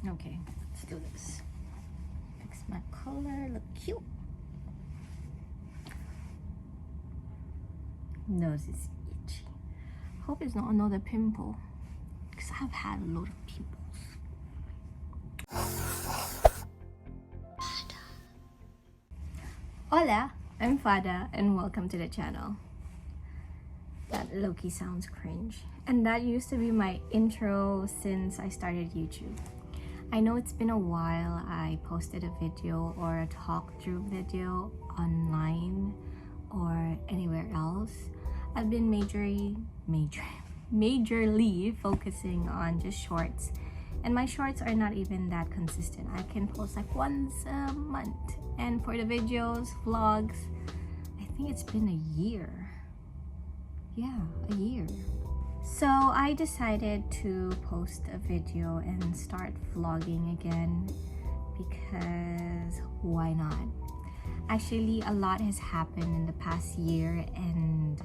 Okay, let's do this. Fix my color, look cute. Nose is itchy. Hope it's not another pimple, because I've had a lot of pimples. Hola, I'm Fada and welcome to the channel. That low-key sounds cringe. And that used to be my intro since I started YouTube. I know it's been a while I posted a video or a talk-through video online or anywhere else. I've been majorly focusing on just shorts. And my shorts are not even that consistent. I can post like once a month. And for the videos, vlogs, I think it's been a year. Yeah, a year. So I decided to post a video and start vlogging again because why not? Actually, a lot has happened in the past year and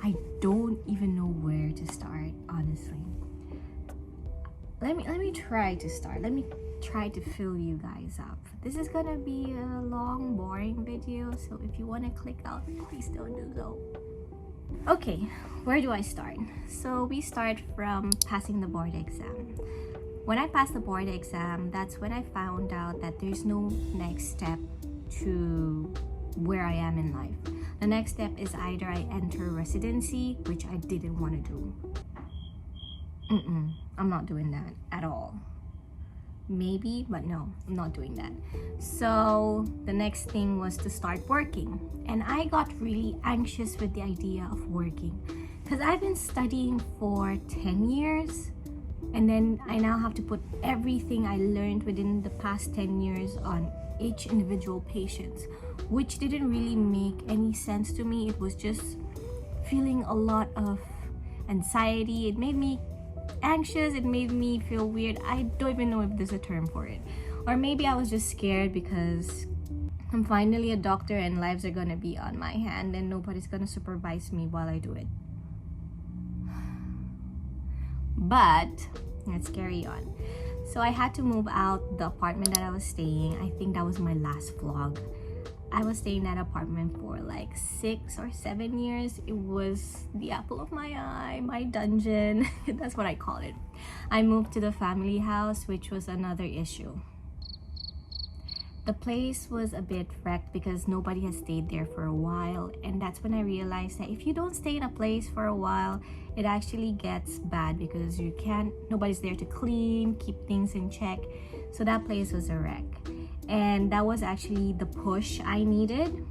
I don't even know where to start, honestly. Let me try to start. Let me try to fill you guys up. This is gonna be a long, boring video, so if you want to click out, please don't do so. Okay, where do I start? So we start from passing the board exam. When I passed the board exam, that's when I found out that there's no next step to where I am in life. The next step is either I enter residency, which I didn't want to do. I'm not doing that at all. Maybe, but no, I'm not doing that. So the next thing was to start working, and I got really anxious with the idea of working because I've been studying for 10 years and then I now have to put everything I learned within the past 10 years on each individual patient, which didn't really make any sense to me. It was just feeling a lot of anxiety. It made me anxious, it made me feel weird. I don't even know if there's a term for it. Or maybe I was just scared because I'm finally a doctor and lives are gonna be on my hand and nobody's gonna supervise me while I do it. But let's carry on. So I had to move out the apartment that I was staying. I think that was my last vlog. I was staying in that apartment for like 6 or 7 years. It was the apple of my eye, my dungeon. That's what I call it. I moved to the family house, which was another issue. The place was a bit wrecked because nobody has stayed there for a while. And that's when I realized that if you don't stay in a place for a while, it actually gets bad because nobody's there to clean, keep things in check. So that place was a wreck. And that was actually the push I needed,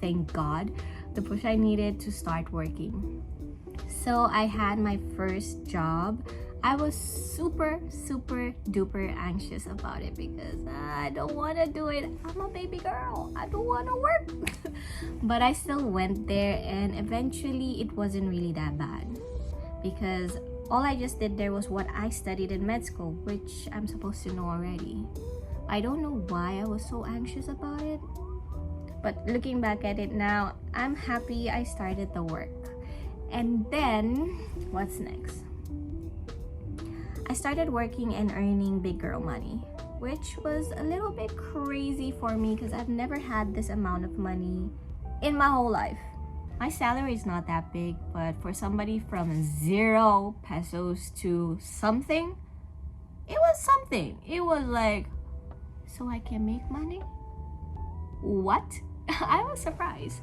thank God, the push I needed to start working. So I had my first job. I was super duper anxious about it because I don't want to do it. I'm a baby girl, I don't want to work. But I still went there and eventually it wasn't really that bad because all I just did there was what I studied in med school, which I'm supposed to know already. I don't know why I was so anxious about it, but looking back at it now, I'm happy I started the work. And then, what's next? I started working and earning big girl money, which was a little bit crazy for me because I've never had this amount of money in my whole life. My salary is not that big, but for somebody from 0 pesos to something, it was something. It was like, so I can make money? What? I was surprised.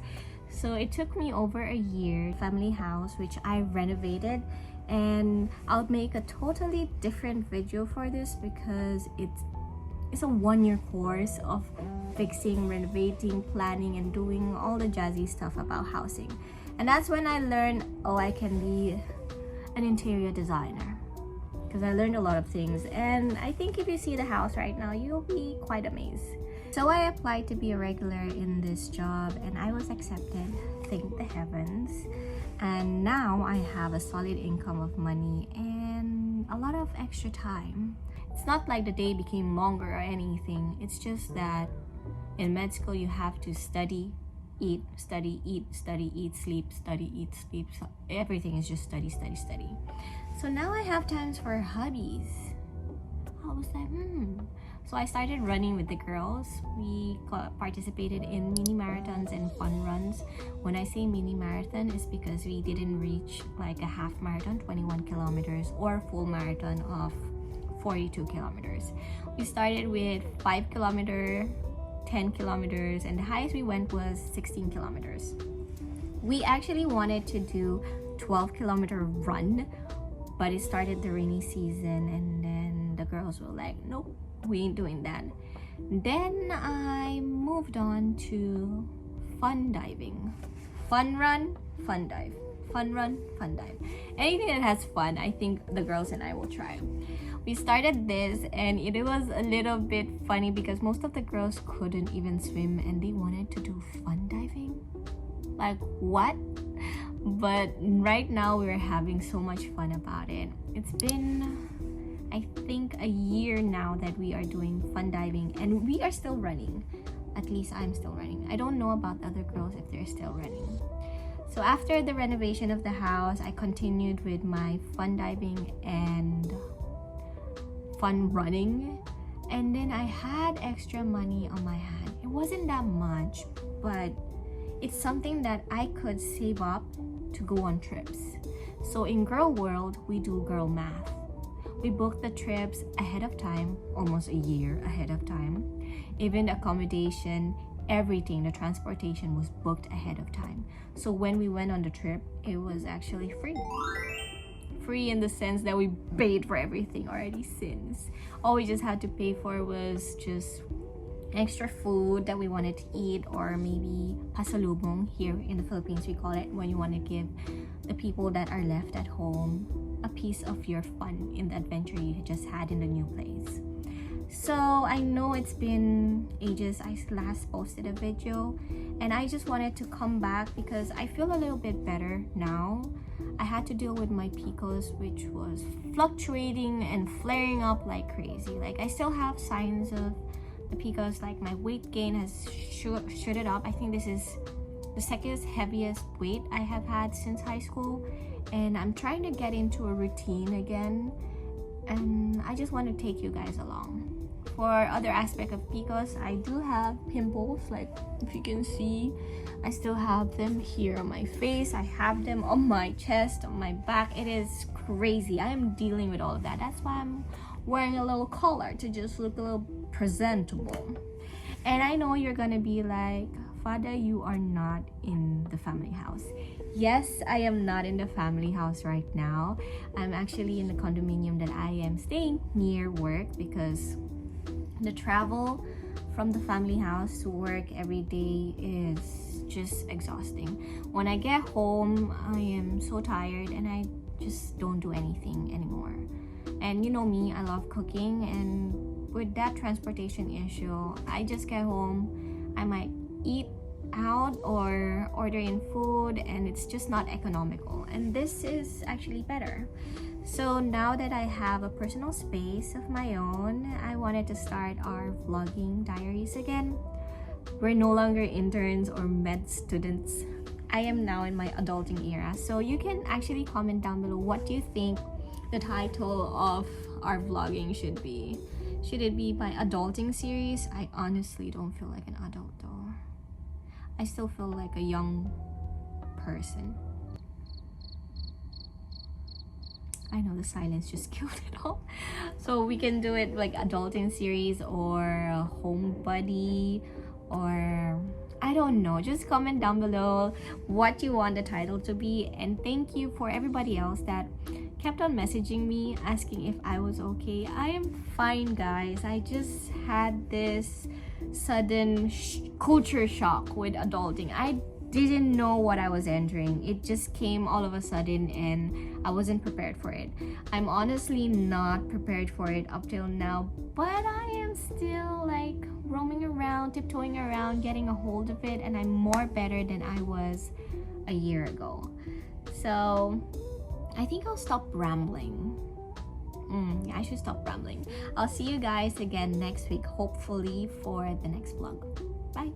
So it took me over a year. Family house, which I renovated, and I'll make a totally different video for this because it's a 1-year course of fixing, renovating, planning, and doing all the jazzy stuff about housing. And that's when I learned, oh, I can be an interior designer. Because I learned a lot of things, and I think if you see the house right now, you'll be quite amazed. So I applied to be a regular in this job and I was accepted, thank the heavens. And now I have a solid income of money and a lot of extra time. It's not like the day became longer or anything. It's just that in med school you have to study eat, study, eat, study, eat, sleep, study, eat, sleep. So everything is just study, study, study. So now I have times for hobbies. I was like, So I started running with the girls. We participated in mini marathons and fun runs. When I say mini marathon, it's because we didn't reach like a half marathon, 21 kilometers, or full marathon of 42 kilometers. We started with 5 kilometer, 10 kilometers, and the highest we went was 16 kilometers. We actually wanted to do 12-kilometer run, but it started the rainy season, and then the girls were like, nope, we ain't doing that. Then I moved on to fun diving. Fun run, fun dive. Fun run, fun dive. Anything that has fun, I think the girls and I will try. We started this and it was a little bit funny because most of the girls couldn't even swim and they wanted to do fun diving. Like, what? But right now we're having so much fun about it. It's been, I think, a year now that we are doing fun diving and we are still running. At least I'm still running. I don't know about other girls if they're still running. So after the renovation of the house, I continued with my fun diving and fun running. And then I had extra money on my hand. It wasn't that much, but it's something that I could save up to go on trips. So in Girl World, we do girl math. We book the trips ahead of time, almost a year ahead of time. Even the accommodation, everything, the transportation was booked ahead of time. So when we went on the trip, it was actually free. Free in the sense that we paid for everything already since. All we just had to pay for was just extra food that we wanted to eat, or maybe pasalubong. Here in the Philippines we call it when you want to give the people that are left at home a piece of your fun in the adventure you just had in the new place. So I know it's been ages. I last posted a video and I just wanted to come back because I feel a little bit better now. I had to deal with my PCOS, which was fluctuating and flaring up like crazy. Like, I still have signs of the PCOS, like my weight gain has shooted up. I think this is the second heaviest weight I have had since high school, and I'm trying to get into a routine again, and I just want to take you guys along. For other aspect of PCOS, I do have pimples, like if you can see, I still have them here on my face. I have them on my chest, on my back. It is crazy. I am dealing with all of that. That's why I'm wearing a little collar to just look a little presentable. And I know you're gonna be like, Fada, you are not in the family house. Yes, I am not in the family house right now. I'm actually in the condominium that I am staying near work because the travel from the family house to work every day is just exhausting. When I get home, I am so tired and I just don't do anything anymore. And you know me, I love cooking, and with that transportation issue, I just get home, I might eat out or order in food, and it's just not economical. And this is actually better. So now that I have a personal space of my own, I wanted to start our vlogging diaries again. We're no longer interns or med students. I am now in my adulting era. So you can actually comment down below, what do you think the title of our vlogging should be? Should it be my adulting series? I honestly don't feel like an adult though. I still feel like a young person. I know the silence just killed it all. So we can do it like adulting series or home buddy, or I don't know. Just comment down below what you want the title to be. And thank you for everybody else that kept on messaging me asking if I was okay. I am fine, guys. I just had this sudden culture shock with adulting. I didn't know what I was entering. It just came all of a sudden and I wasn't prepared for it. I'm honestly not prepared for it up till now, but I am still like roaming around, tiptoeing around, getting a hold of it, and I'm more better than I was a year ago. So I think I'll stop rambling. Yeah, I should stop rambling. I'll see you guys again next week, hopefully for the next vlog. Bye.